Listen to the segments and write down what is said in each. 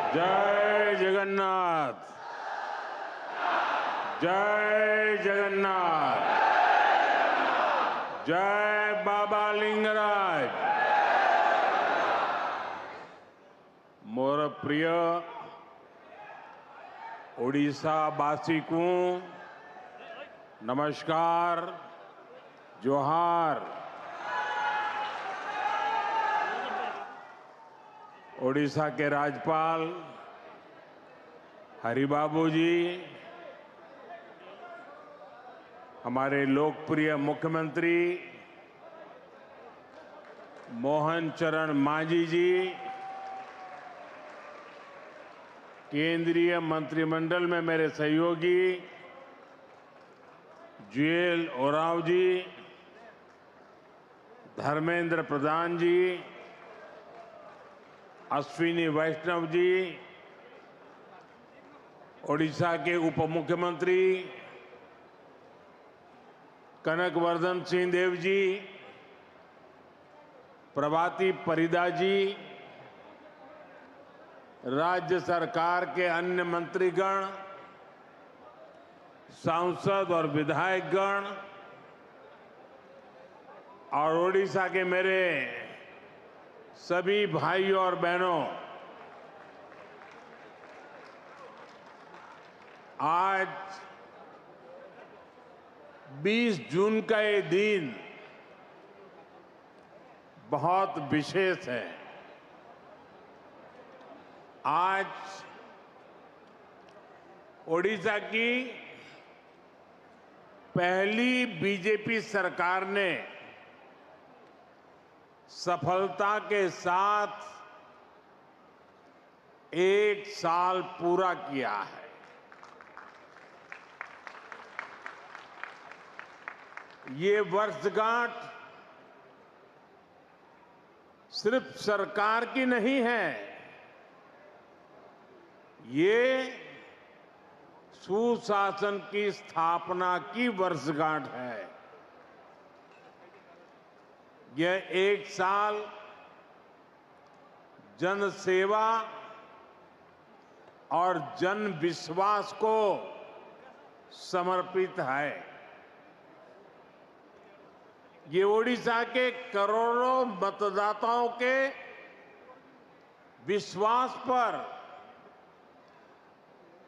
जय जगन्नाथ। जय जगन्नाथ। जय बाबा लिंगराज। मोर प्रिय ओडिशावासी को नमस्कार, जोहार। ओडिशा के राज्यपाल हरिबाबू जी, हमारे लोकप्रिय मुख्यमंत्री मोहन चरण मांझी जी, केंद्रीय मंत्रिमंडल में मेरे सहयोगी जुएल ओरांव जी, धर्मेंद्र प्रधान जी, अश्विनी वैष्णव जी, ओडिशा के उप मुख्यमंत्री कनकवर्धन सिंह देव जी, प्रभाती परिदा जी, राज्य सरकार के अन्य मंत्रीगण, सांसद और विधायकगण और ओडिशा के मेरे सभी भाइयों और बहनों, आज 20 जून का ये दिन बहुत विशेष है। आज ओडिशा की पहली बीजेपी सरकार ने सफलता के साथ 1 साल पूरा किया है। ये वर्षगांठ सिर्फ सरकार की नहीं है, ये सुशासन की स्थापना की वर्षगांठ है। यह 1 साल जन सेवा और जन विश्वास को समर्पित है। ये ओडिशा के करोड़ों मतदाताओं के विश्वास पर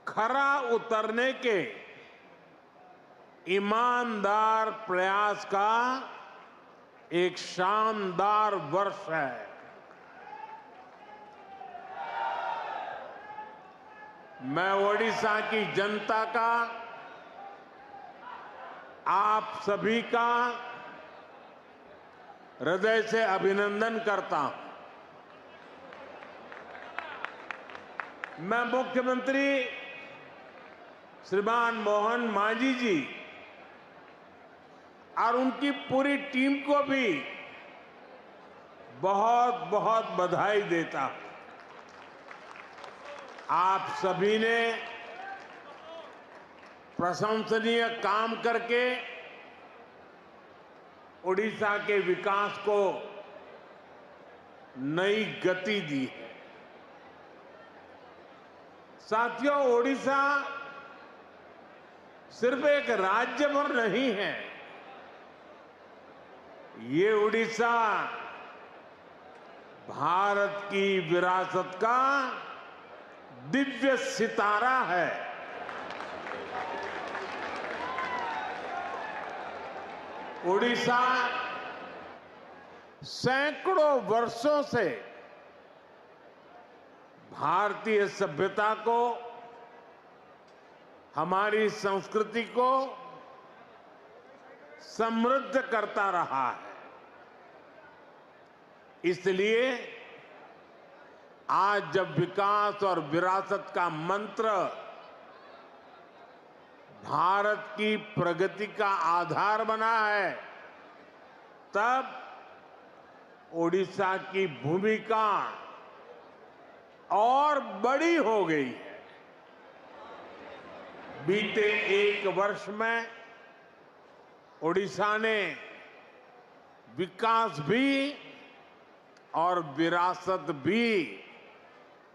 खरा उतरने के ईमानदार प्रयास का एक शानदार वर्ष है। मैं ओडिशा की जनता का, आप सभी का हृदय से अभिनंदन करता हूं। मैं मुख्यमंत्री श्रीमान मोहन मांझी जी और उनकी पूरी टीम को भी बहुत बहुत बधाई देता हूं। आप सभी ने प्रशंसनीय काम करके ओडिशा के विकास को नई गति दी है। साथियों, ओडिशा सिर्फ एक राज्य भर नहीं है, ये ओडिशा भारत की विरासत का दिव्य सितारा है। ओडिशा सैकड़ों वर्षों से भारतीय सभ्यता को, हमारी संस्कृति को समृद्ध करता रहा है। इसलिए आज जब विकास और विरासत का मंत्र भारत की प्रगति का आधार बना है, तब ओडिशा की भूमिका और बड़ी हो गई है। बीते 1 वर्ष में ओडिशा ने विकास भी और विरासत भी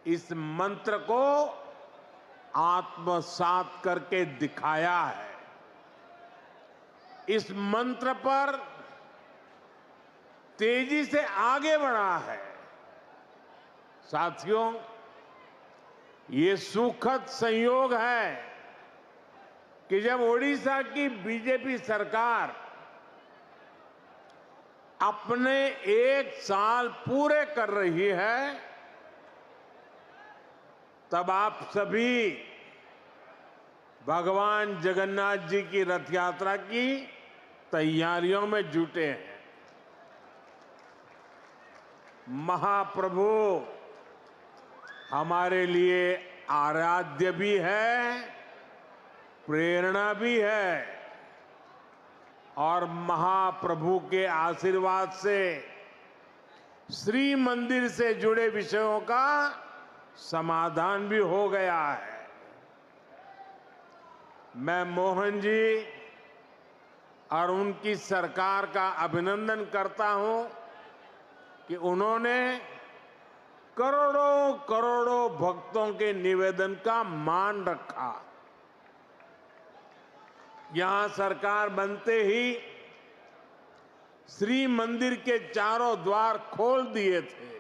इस मंत्र को आत्मसात करके दिखाया है। इस मंत्र पर तेजी से आगे बढ़ा है। साथियों, ये सुखद संयोग है कि जब ओडिशा की बीजेपी सरकार अपने 1 साल पूरे कर रही है, तब आप सभी भगवान जगन्नाथ जी की रथ यात्रा की तैयारियों में जुटे हैं। महाप्रभु हमारे लिए आराध्य भी है, प्रेरणा भी है और महाप्रभु के आशीर्वाद से श्री मंदिर से जुड़े विषयों का समाधान भी हो गया है। मैं मोहन जी और उनकी सरकार का अभिनंदन करता हूं कि उन्होंने करोड़ों करोड़ों भक्तों के निवेदन का मान रखा। यहां सरकार बनते ही श्री मंदिर के चारों द्वार खोल दिए थे।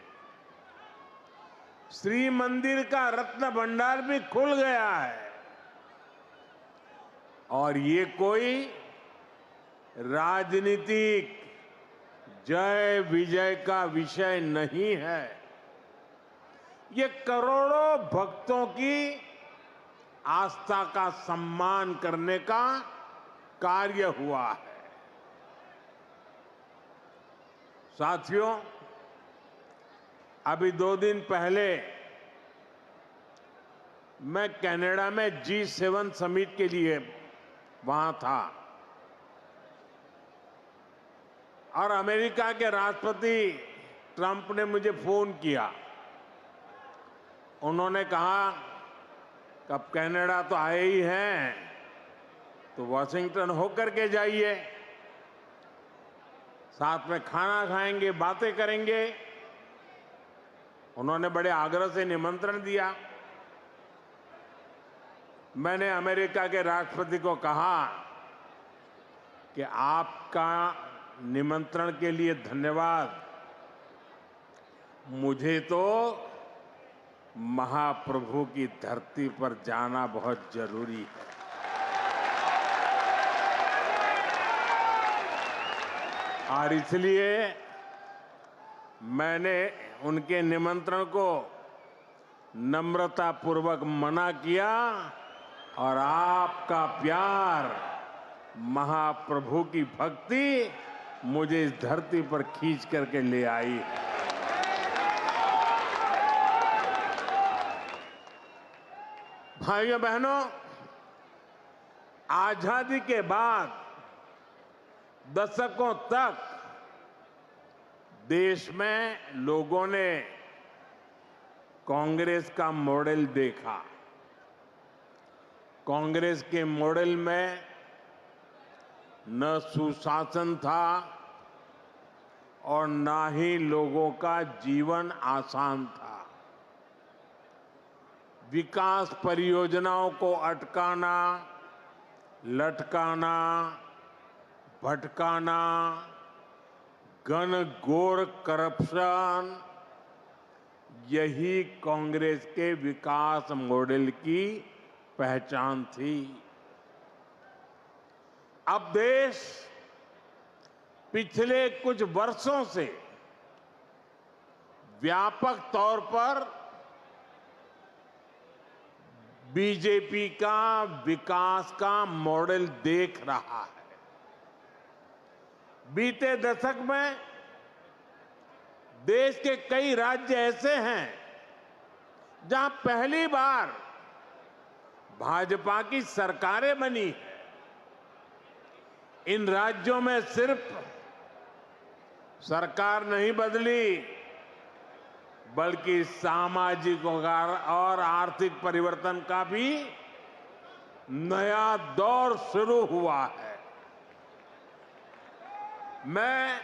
श्री मंदिर का रत्न भंडार भी खुल गया है और ये कोई राजनीतिक जय विजय का विषय नहीं है। ये करोड़ों भक्तों की आस्था का सम्मान करने का कार्य हुआ है। साथियों, अभी 2 दिन पहले मैं कनाडा में G7 समिट के लिए वहां था और अमेरिका के राष्ट्रपति ट्रंप ने मुझे फोन किया। उन्होंने कहा कि अब कनाडा तो आए ही हैं, तो वॉशिंगटन होकर के जाइए, साथ में खाना खाएंगे, बातें करेंगे। उन्होंने बड़े आग्रह से निमंत्रण दिया। मैंने अमेरिका के राष्ट्रपति को कहा कि आपका निमंत्रण के लिए धन्यवाद, मुझे तो महाप्रभु की धरती पर जाना बहुत जरूरी है। और इसलिए मैंने उनके निमंत्रण को नम्रतापूर्वक मना किया और आपका प्यार, महाप्रभु की भक्ति मुझे इस धरती पर खींच करके ले आई। भाइयों बहनों, आजादी के बाद दशकों तक देश में लोगों ने कांग्रेस का मॉडल देखा। कांग्रेस के मॉडल में न सुशासन था और न ही लोगों का जीवन आसान था। विकास परियोजनाओं को अटकाना, लटकाना, भटकाना, घनघोर करप्शन, यही कांग्रेस के विकास मॉडल की पहचान थी। अब देश पिछले कुछ वर्षों से व्यापक तौर पर बीजेपी का विकास का मॉडल देख रहा है। बीते दशक में देश के कई राज्य ऐसे हैं जहां पहली बार भाजपा की सरकारें बनी है। इन राज्यों में सिर्फ सरकार नहीं बदली, बल्कि सामाजिक और आर्थिक परिवर्तन का भी नया दौर शुरू हुआ है। मैं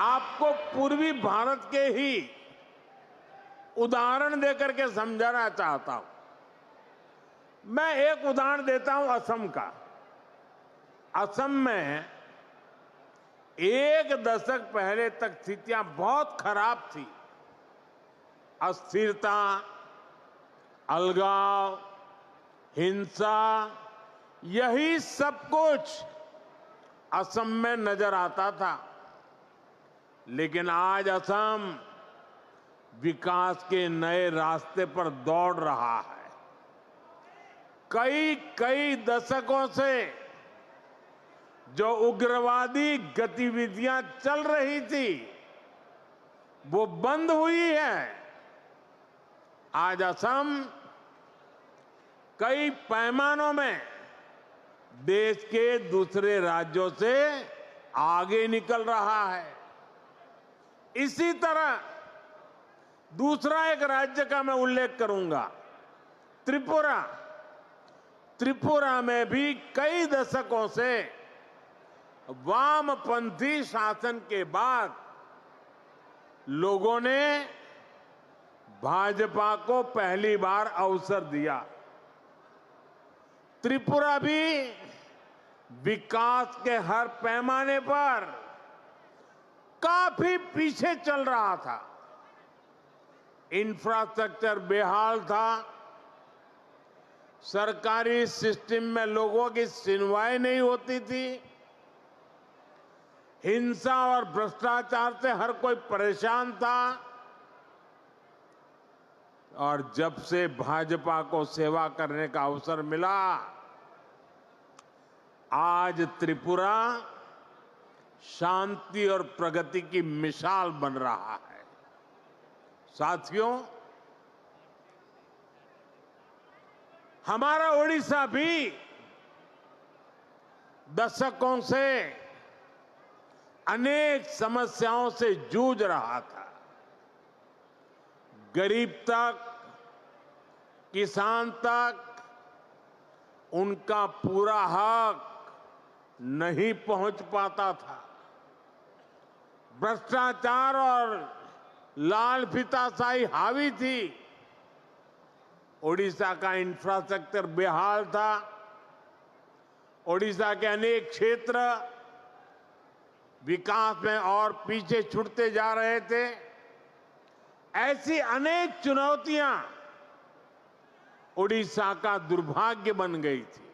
आपको पूर्वी भारत के ही उदाहरण देकर के समझाना चाहता हूं। मैं एक उदाहरण देता हूं असम का। असम में एक दशक पहले तक स्थितियां बहुत खराब थी। अस्थिरता, अलगाव, हिंसा, यही सब कुछ असम में नजर आता था। लेकिन आज असम विकास के नए रास्ते पर दौड़ रहा है। कई दशकों से जो उग्रवादी गतिविधियां चल रही थी वो बंद हुई है। आज असम कई पैमानों में देश के दूसरे राज्यों से आगे निकल रहा है। इसी तरह दूसरा एक राज्य का मैं उल्लेख करूंगा, त्रिपुरा। त्रिपुरा में भी कई दशकों से वामपंथी शासन के बाद लोगों ने भाजपा को पहली बार अवसर दिया। त्रिपुरा भी विकास के हर पैमाने पर काफी पीछे चल रहा था। इंफ्रास्ट्रक्चर बेहाल था, सरकारी सिस्टम में लोगों की सुनवाई नहीं होती थी, हिंसा और भ्रष्टाचार से हर कोई परेशान था। और जब से भाजपा को सेवा करने का अवसर मिला, आज त्रिपुरा शांति और प्रगति की मिसाल बन रहा है। साथियों, हमारा ओडिशा भी दशकों से अनेक समस्याओं से जूझ रहा था। गरीब तक, किसान तक उनका पूरा हक नहीं पहुंच पाता था। भ्रष्टाचार और लाल फीताशाही हावी थी। ओडिशा का इंफ्रास्ट्रक्चर बेहाल था। ओडिशा के अनेक क्षेत्र विकास में और पीछे छूटते जा रहे थे। ऐसी अनेक चुनौतियां ओडिशा का दुर्भाग्य बन गई थी।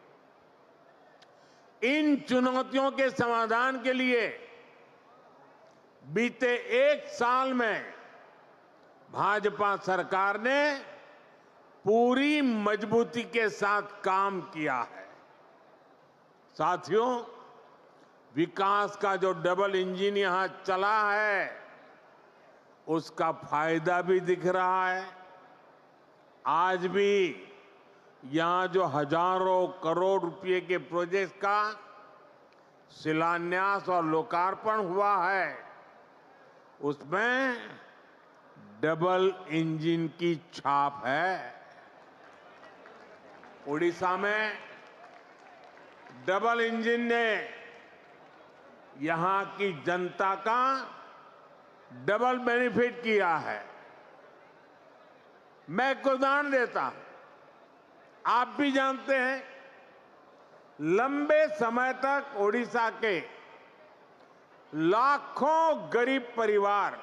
इन चुनौतियों के समाधान के लिए बीते एक साल में भाजपा सरकार ने पूरी मजबूती के साथ काम किया है। साथियों, विकास का जो डबल इंजन यहां चला है उसका फायदा भी दिख रहा है। आज भी यहां जो हजारों करोड़ रुपए के प्रोजेक्ट का शिलान्यास और लोकार्पण हुआ है, उसमें डबल इंजन की छाप है। उड़ीसा में डबल इंजन ने यहां की जनता का डबल बेनिफिट किया है। मैं एक उदाहरण देता हूं। आप भी जानते हैं, लंबे समय तक ओडिशा के लाखों गरीब परिवार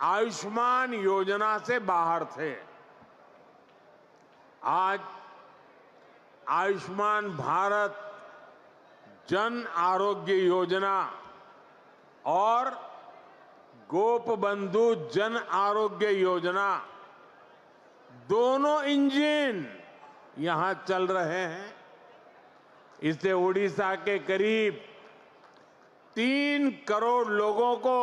आयुष्मान योजना से बाहर थे। आज आयुष्मान भारत जन आरोग्य योजना और गोपबंधु जन आरोग्य योजना, दोनों इंजन यहां चल रहे हैं। इससे ओडिशा के करीब 3 करोड़ लोगों को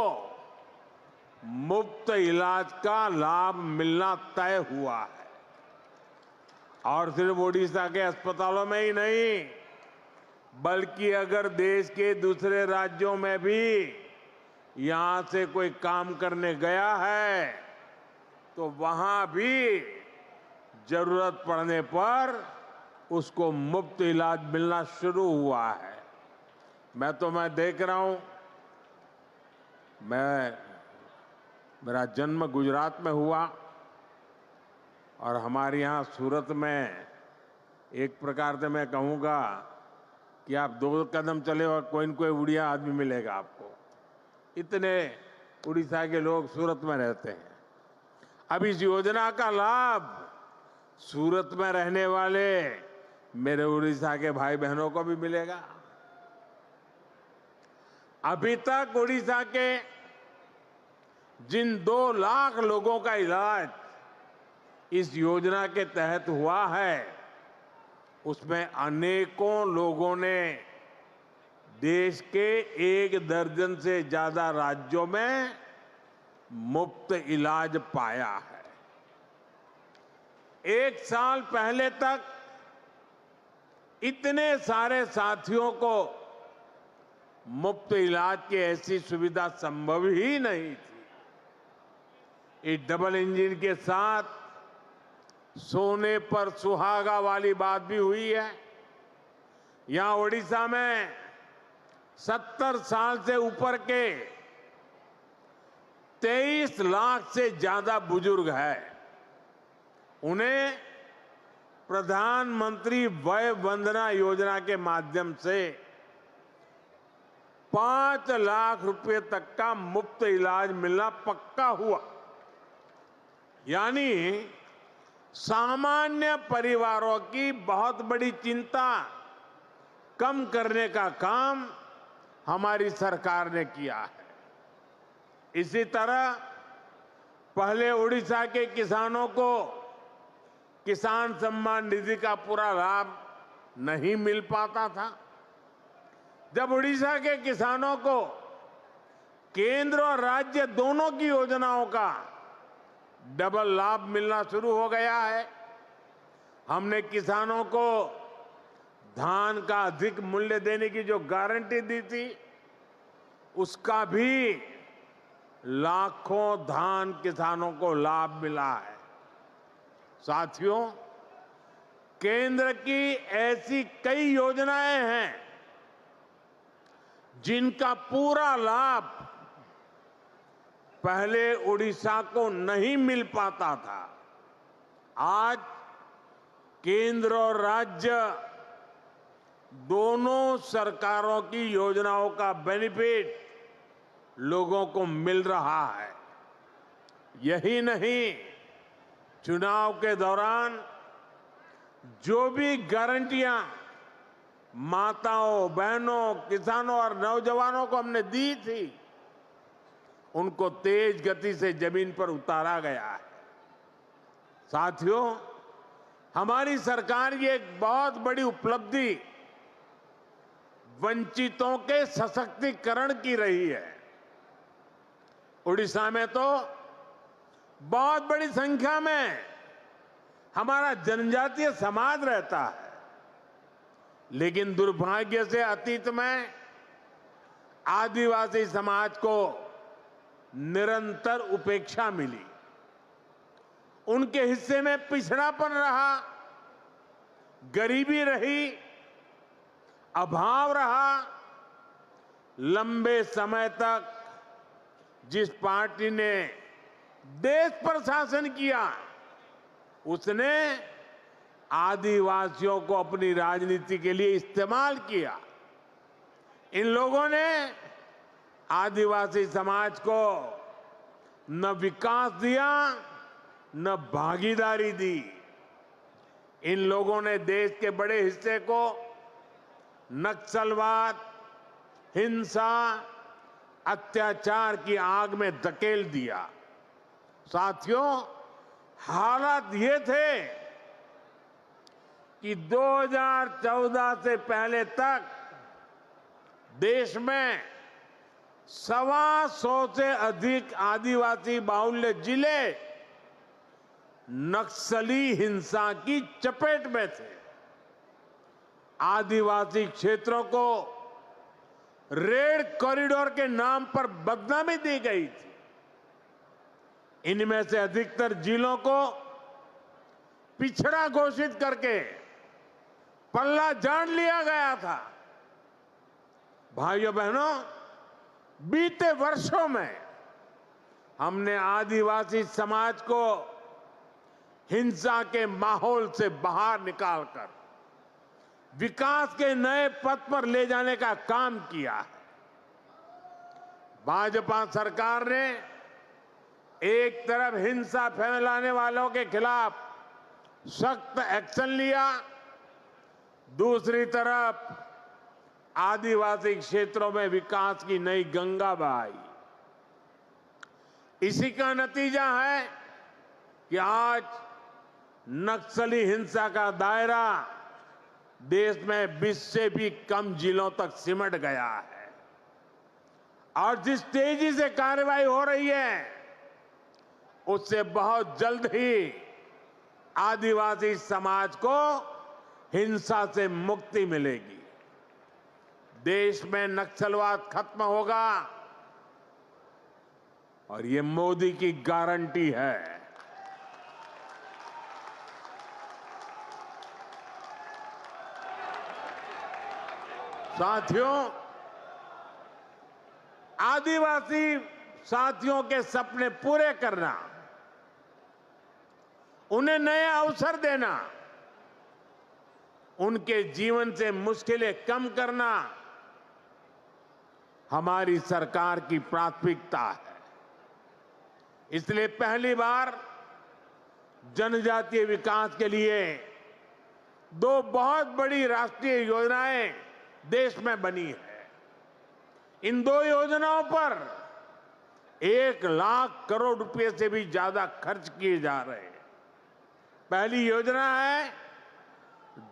मुफ्त इलाज का लाभ मिलना तय हुआ है। और सिर्फ ओडिशा के अस्पतालों में ही नहीं, बल्कि अगर देश के दूसरे राज्यों में भी यहां से कोई काम करने गया है तो वहां भी जरूरत पड़ने पर उसको मुफ्त इलाज मिलना शुरू हुआ है। मैं देख रहा हूं, मैं मेरा जन्म गुजरात में हुआ और हमारे यहाँ सूरत में एक प्रकार से मैं कहूँगा कि आप 2 कदम चले और कोई न कोई उड़िया आदमी मिलेगा आपको। इतने उड़ीसा के लोग सूरत में रहते हैं। अब इस योजना का लाभ सूरत में रहने वाले मेरे उड़ीसा के भाई बहनों को भी मिलेगा। अभी तक उड़ीसा के जिन 2 लाख लोगों का इलाज इस योजना के तहत हुआ है, उसमें अनेकों लोगों ने देश के 1 दर्जन से ज्यादा राज्यों में मुफ्त इलाज पाया है। 1 साल पहले तक इतने सारे साथियों को मुफ्त इलाज की ऐसी सुविधा संभव ही नहीं थी। इस डबल इंजन के साथ सोने पर सुहागा वाली बात भी हुई है। यहां ओडिशा में 70 साल से ऊपर के 23 लाख से ज्यादा बुजुर्ग हैं। उन्हें प्रधानमंत्री वय वंदना योजना के माध्यम से 5 लाख रुपए तक का मुफ्त इलाज मिलना पक्का हुआ। यानी सामान्य परिवारों की बहुत बड़ी चिंता कम करने का काम हमारी सरकार ने किया है। इसी तरह पहले उड़ीसा के किसानों को किसान सम्मान निधि का पूरा लाभ नहीं मिल पाता था। जब उड़ीसा के किसानों को केंद्र और राज्य दोनों की योजनाओं का डबल लाभ मिलना शुरू हो गया है, हमने किसानों को धान का अधिक मूल्य देने की जो गारंटी दी थी, उसका भी लाखों धान किसानों को लाभ मिला है। साथियों, केंद्र की ऐसी कई योजनाएं हैं जिनका पूरा लाभ पहले उड़ीसा को नहीं मिल पाता था। आज केंद्र और राज्य दोनों सरकारों की योजनाओं का बेनिफिट लोगों को मिल रहा है। यही नहीं, चुनाव के दौरान जो भी गारंटियां माताओं, बहनों, किसानों और नौजवानों को हमने दी थी, उनको तेज गति से जमीन पर उतारा गया है। साथियों, हमारी सरकार की एक बहुत बड़ी उपलब्धि वंचितों के सशक्तिकरण की रही है। उड़ीसा में तो बहुत बड़ी संख्या में हमारा जनजातीय समाज रहता है, लेकिन दुर्भाग्य से अतीत में आदिवासी समाज को निरंतर उपेक्षा मिली। उनके हिस्से में पिछड़ापन रहा, गरीबी रही, अभाव रहा। लंबे समय तक जिस पार्टी ने देश पर शासन किया, उसने आदिवासियों को अपनी राजनीति के लिए इस्तेमाल किया। इन लोगों ने आदिवासी समाज को न विकास दिया, न भागीदारी दी। इन लोगों ने देश के बड़े हिस्से को नक्सलवाद, हिंसा, अत्याचार की आग में धकेल दिया। साथियों, हालात ये थे कि 2014 से पहले तक देश में 125 से अधिक आदिवासी बाहुल्य जिले नक्सली हिंसा की चपेट में थे। आदिवासी क्षेत्रों को रेड कॉरिडोर के नाम पर बदनामी दी गई थी। इनमें से अधिकतर जिलों को पिछड़ा घोषित करके पल्ला झाड़ लिया गया था। भाइयों बहनों, बीते वर्षों में हमने आदिवासी समाज को हिंसा के माहौल से बाहर निकालकर विकास के नए पथ पर ले जाने का काम किया है। भाजपा सरकार ने एक तरफ हिंसा फैलाने वालों के खिलाफ सख्त एक्शन लिया, दूसरी तरफ आदिवासी क्षेत्रों में विकास की नई गंगा बहाई। इसी का नतीजा है कि आज नक्सली हिंसा का दायरा देश में 20 से भी कम जिलों तक सिमट गया है और जिस तेजी से कार्रवाई हो रही है उससे बहुत जल्द ही आदिवासी समाज को हिंसा से मुक्ति मिलेगी। देश में नक्सलवाद खत्म होगा और ये मोदी की गारंटी है। साथियों, आदिवासी साथियों के सपने पूरे करना, उन्हें नए अवसर देना, उनके जीवन से मुश्किलें कम करना हमारी सरकार की प्राथमिकता है। इसलिए पहली बार जनजातीय विकास के लिए दो बहुत बड़ी राष्ट्रीय योजनाएं देश में बनी है। इन दो योजनाओं पर 1 लाख करोड़ रुपए से भी ज्यादा खर्च किए जा रहे हैं। पहली योजना है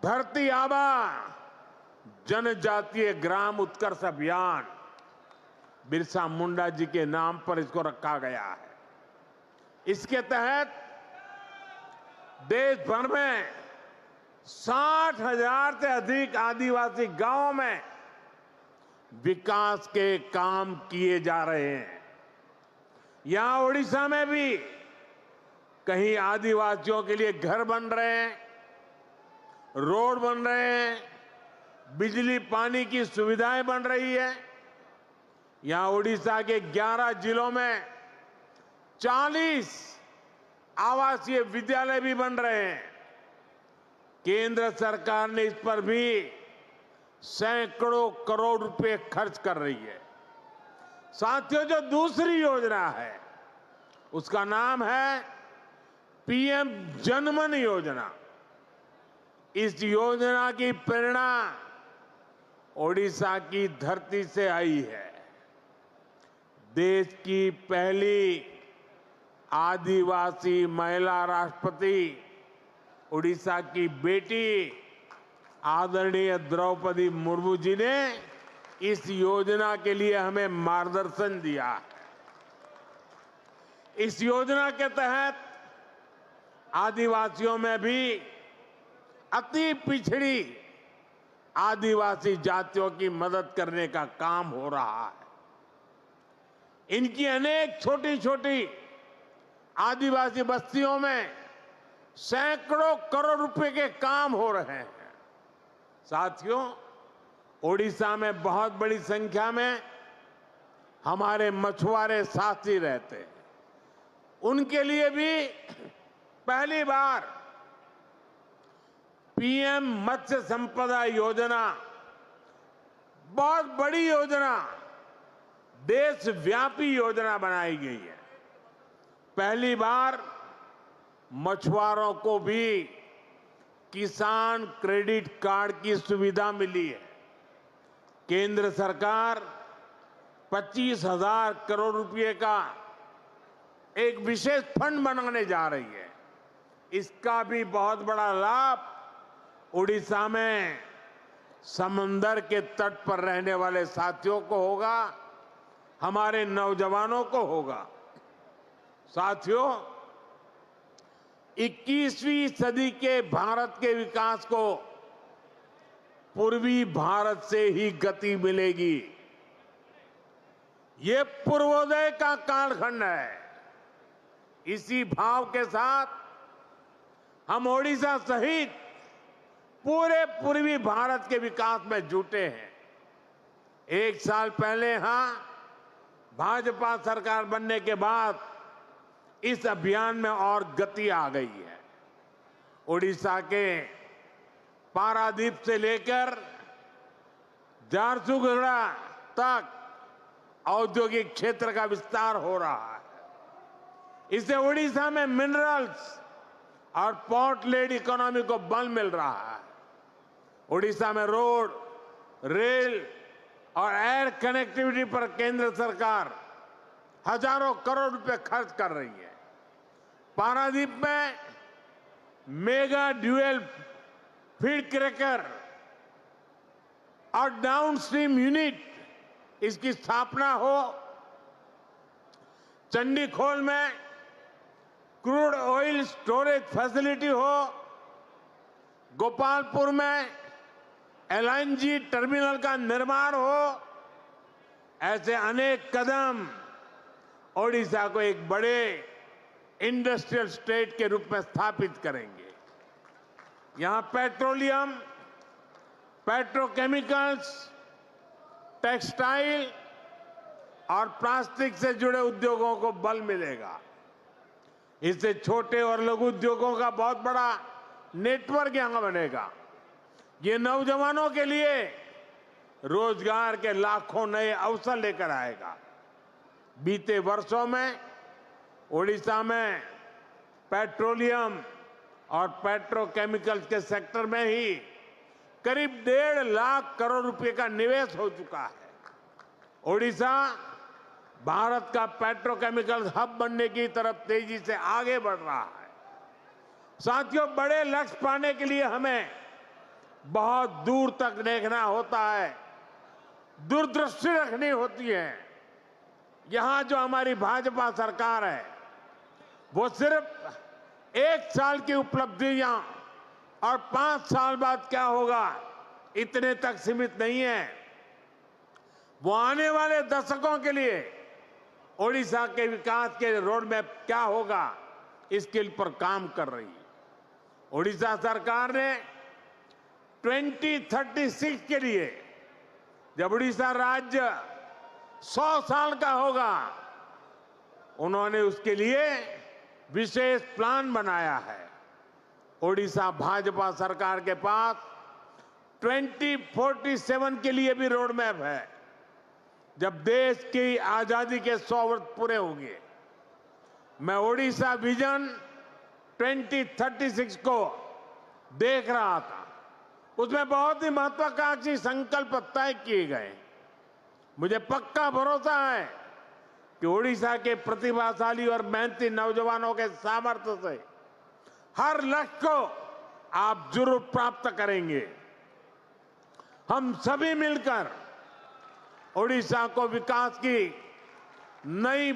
धरती आबा जनजातीय ग्राम उत्कर्ष अभियान। बिरसा मुंडा जी के नाम पर इसको रखा गया है। इसके तहत देश भर में 60,000 से अधिक आदिवासी गांवों में विकास के काम किए जा रहे हैं। यहां ओडिशा में भी कहीं आदिवासियों के लिए घर बन रहे हैं, रोड बन रहे हैं, बिजली पानी की सुविधाएं बन रही है। यहां ओडिशा के 11 जिलों में 40 आवासीय विद्यालय भी बन रहे हैं। केंद्र सरकार ने इस पर भी सैकड़ों करोड़ रुपए खर्च कर रही है। साथियों, जो दूसरी योजना है उसका नाम है पीएम जनमन योजना। इस योजना की प्रेरणा ओडिशा की धरती से आई है। देश की पहली आदिवासी महिला राष्ट्रपति उड़ीसा की बेटी आदरणीय द्रौपदी मुर्मू जी ने इस योजना के लिए हमें मार्गदर्शन दिया। इस योजना के तहत आदिवासियों में भी अति पिछड़ी आदिवासी जातियों की मदद करने का काम हो रहा है। इनकी अनेक छोटी छोटी आदिवासी बस्तियों में सैकड़ों करोड़ रुपए के काम हो रहे हैं। साथियों, ओडिशा में बहुत बड़ी संख्या में हमारे मछुआरे साथी रहते हैं। उनके लिए भी पहली बार पीएम मत्स्य संपदा योजना, बहुत बड़ी योजना, देशव्यापी योजना बनाई गई है। पहली बार मछुआरों को भी किसान क्रेडिट कार्ड की सुविधा मिली है। केंद्र सरकार 25,000 करोड़ रुपए का एक विशेष फंड बनाने जा रही है। इसका भी बहुत बड़ा लाभ उड़ीसा में समंदर के तट पर रहने वाले साथियों को होगा, हमारे नौजवानों को होगा। साथियों, 21वीं सदी के भारत के विकास को पूर्वी भारत से ही गति मिलेगी। ये पूर्वोदय का कालखंड है। इसी भाव के साथ हम ओडिशा सहित पूरे पूर्वी भारत के विकास में जुटे हैं। 1 साल पहले यहां भाजपा सरकार बनने के बाद इस अभियान में और गति आ गई है। ओडिशा के पारादीप से लेकर झारसुगुड़ा तक औद्योगिक क्षेत्र का विस्तार हो रहा है। इससे ओडिशा में मिनरल्स और पोर्ट लेड इकोनॉमी को बल मिल रहा है। ओडिशा में रोड, रेल और एयर कनेक्टिविटी पर केंद्र सरकार हजारों करोड़ रुपए खर्च कर रही है। पारादीप में मेगा ड्यूएल फीड क्रैकर और डाउनस्ट्रीम यूनिट इसकी स्थापना हो। चंडीखोल में क्रूड ऑयल स्टोरेज फैसिलिटी हो। गोपालपुर में एलएनजी टर्मिनल का निर्माण हो। ऐसे अनेक कदम ओडिशा को एक बड़े इंडस्ट्रियल स्टेट के रूप में स्थापित करेंगे। यहां पेट्रोलियम, पेट्रोकेमिकल्स, टेक्सटाइल और प्लास्टिक से जुड़े उद्योगों को बल मिलेगा। इससे छोटे और लघु उद्योगों का बहुत बड़ा नेटवर्क यहां बनेगा। ये नौजवानों के लिए रोजगार के लाखों नए अवसर लेकर आएगा। बीते वर्षों में ओडिशा में पेट्रोलियम और पेट्रोकेमिकल्स के सेक्टर में ही करीब 1.5 लाख करोड़ रुपए का निवेश हो चुका है। ओडिशा भारत का पेट्रोकेमिकल हब बनने की तरफ तेजी से आगे बढ़ रहा है। साथियों, बड़े लक्ष्य पाने के लिए हमें बहुत दूर तक देखना होता है, दूरदृष्टि रखनी होती है। यहां जो हमारी भाजपा सरकार है वो सिर्फ 1 साल की उपलब्धियां और 5 साल बाद क्या होगा इतने तक सीमित नहीं है। वो आने वाले दशकों के लिए ओडिशा के विकास के रोड मैप क्या होगा इसके पर काम कर रही है। ओडिशा सरकार ने 2036 के लिए, जब ओडिशा राज्य 100 साल का होगा, उन्होंने उसके लिए विशेष प्लान बनाया है। ओडिशा भाजपा सरकार के पास 2047 के लिए भी रोड मैप है। जब देश की आजादी के 100 वर्ष पूरे होंगे, मैं ओडिशा विजन 2036 को देख रहा था। उसमें बहुत ही महत्वाकांक्षी संकल्प तय किए गए। मुझे पक्का भरोसा है कि ओडिशा के प्रतिभाशाली और मेहनती नौजवानों के सामर्थ्य से हर लक्ष्य को आप जरूर प्राप्त करेंगे। हम सभी मिलकर ओडिशा को विकास की नई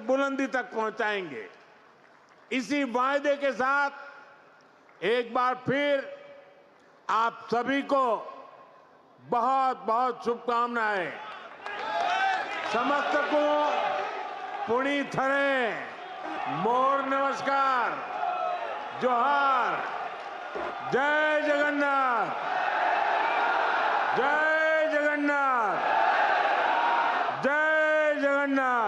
बुलंदी तक पहुंचाएंगे। इसी वायदे के साथ एक बार फिर आप सभी को बहुत बहुत शुभकामनाएं। समस्त को पुणी थरे मोर नमस्कार, जोहार, जय जगन्नाथ, जय जगन्नाथ, जय जगन्नाथ।